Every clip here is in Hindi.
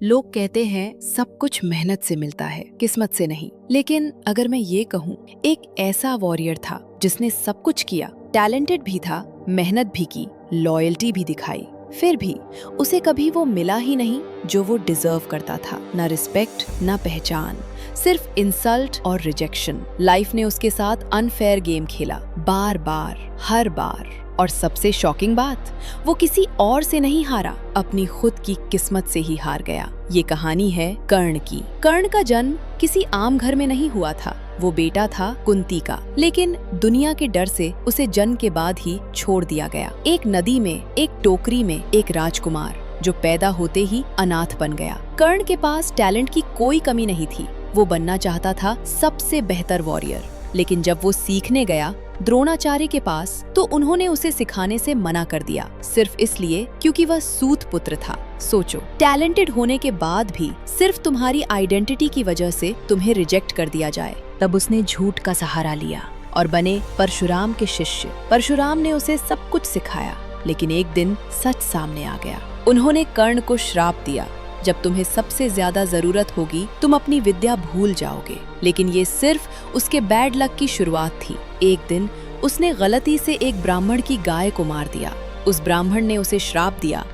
लोग कहते हैं सब कुछ मेहनत से मिलता है, किस्मत से नहीं। लेकिन अगर मैं ये कहूँ, एक ऐसा वॉरियर था जिसने सब कुछ किया, टैलेंटेड भी था, मेहनत भी की, लॉयल्टी भी दिखाई, फिर भी उसे कभी वो मिला ही नहीं जो वो डिजर्व करता था। ना रिस्पेक्ट, ना पहचान, सिर्फ इंसल्ट और रिजेक्शन। लाइफ ने उसके साथ अनफेयर गेम खेला, बार बार, हर बार। और सबसे शॉकिंग बात, वो किसी और से नहीं हारा, अपनी खुद की किस्मत से ही हार गया। ये कहानी है कर्ण की। कर्ण का जन्म किसी आम घर में नहीं हुआ था। वो बेटा था कुंती का, लेकिन दुनिया के डर से उसे जन्म के बाद ही छोड़ दिया गया। एक नदी में, एक टोकरी में एक राजकुमार जो पैदा होते ही अनाथ बन गया। कर्ण के पास टैलेंट की कोई कमी नहीं थी। वो बनना चाहता था सबसे बेहतर वॉरियर, लेकिन जब वो सीखने गया द्रोणाचार्य के पास, तो उन्होंने उसे सिखाने से मना कर दिया, सिर्फ इसलिए क्योंकि वह सूत पुत्र था। सोचो, टैलेंटेड होने के बाद भी सिर्फ तुम्हारी आइडेंटिटी की वजह से तुम्हें रिजेक्ट कर दिया जाए। तब उसने झूठ का सहारा लिया और बने परशुराम के शिष्य। परशुराम ने उसे सब कुछ सिखाया, लेकिन एक दिन सच सामने आ गया। उन्होंने कर्ण को श्राप दिया, जब तुम्हें सबसे ज्यादा जरूरत होगी तुम अपनी विद्या भूल जाओगे। लेकिन ये सिर्फ उसके बैड लक की शुरुआत थी। एक दिन उसने गलती से एक ब्राह्मण की गाय को मार दिया। उस ब्राह्मण ने उसे श्राप दिया,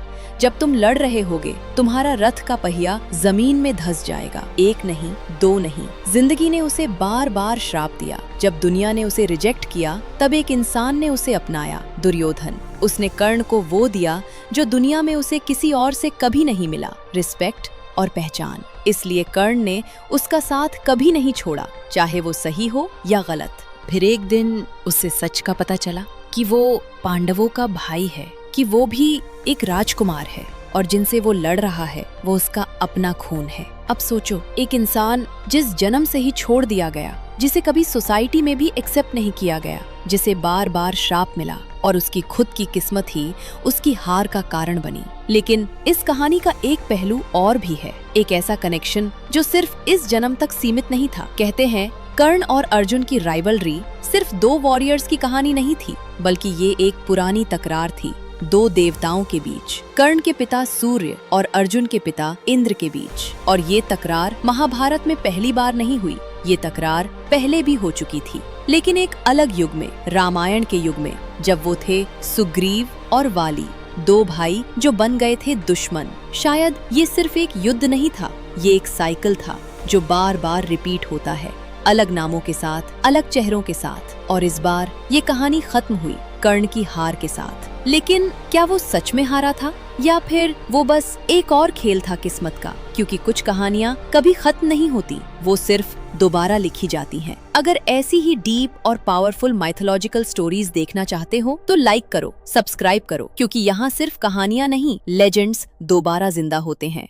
जब तुम लड़ रहे होगे तुम्हारा रथ का पहिया जमीन में धंस जाएगा। एक नहीं, दो नहीं, जिंदगी ने उसे बार बार श्राप दिया। जब दुनिया ने उसे रिजेक्ट किया, तब एक इंसान ने उसे अपनाया, दुर्योधन। उसने कर्ण को वो दिया जो दुनिया में उसे किसी और से कभी नहीं मिला, रिस्पेक्ट और पहचान। इसलिए कर्ण ने उसका साथ कभी नहीं छोड़ा, चाहे वो सही हो या गलत। फिर एक दिन उसे सच का पता चला कि वो पांडवों का भाई है, कि वो भी एक राजकुमार है और जिनसे वो लड़ रहा है वो उसका अपना खून है। अब सोचो, एक इंसान जिस जन्म से ही छोड़ दिया गया, जिसे कभी सोसाइटी में भी एक्सेप्ट नहीं किया गया, जिसे बार बार श्राप मिला, और उसकी खुद की किस्मत ही उसकी हार का कारण बनी। लेकिन इस कहानी का एक पहलू और भी है, एक ऐसा कनेक्शन जो सिर्फ इस जन्म तक सीमित नहीं था। कहते हैं कर्ण और अर्जुन की राइवलरी सिर्फ दो वॉरियर्स की कहानी नहीं थी, बल्कि ये एक पुरानी तकरार थी, दो देवताओं के बीच, कर्ण के पिता सूर्य और अर्जुन के पिता इंद्र के बीच। और ये तकरार महाभारत में पहली बार नहीं हुई, ये तकरार पहले भी हो चुकी थी, लेकिन एक अलग युग में, रामायण के युग में, जब वो थे सुग्रीव और वाली, दो भाई जो बन गए थे दुश्मन। शायद ये सिर्फ एक युद्ध नहीं था, ये एक साइकिल था जो बार बार रिपीट होता है, अलग नामों के साथ, अलग चेहरों के साथ। और इस बार ये कहानी खत्म हुई कर्ण की हार के साथ। लेकिन क्या वो सच में हारा था, या फिर वो बस एक और खेल था किस्मत का? क्योंकि कुछ कहानियां कभी खत्म नहीं होती, वो सिर्फ दोबारा लिखी जाती हैं। अगर ऐसी ही डीप और पावरफुल माइथोलॉजिकल स्टोरीज देखना चाहते हो तो लाइक करो, सब्सक्राइब करो, क्योंकि यहाँ सिर्फ कहानियां नहीं, लेजेंड्स दोबारा जिंदा होते हैं।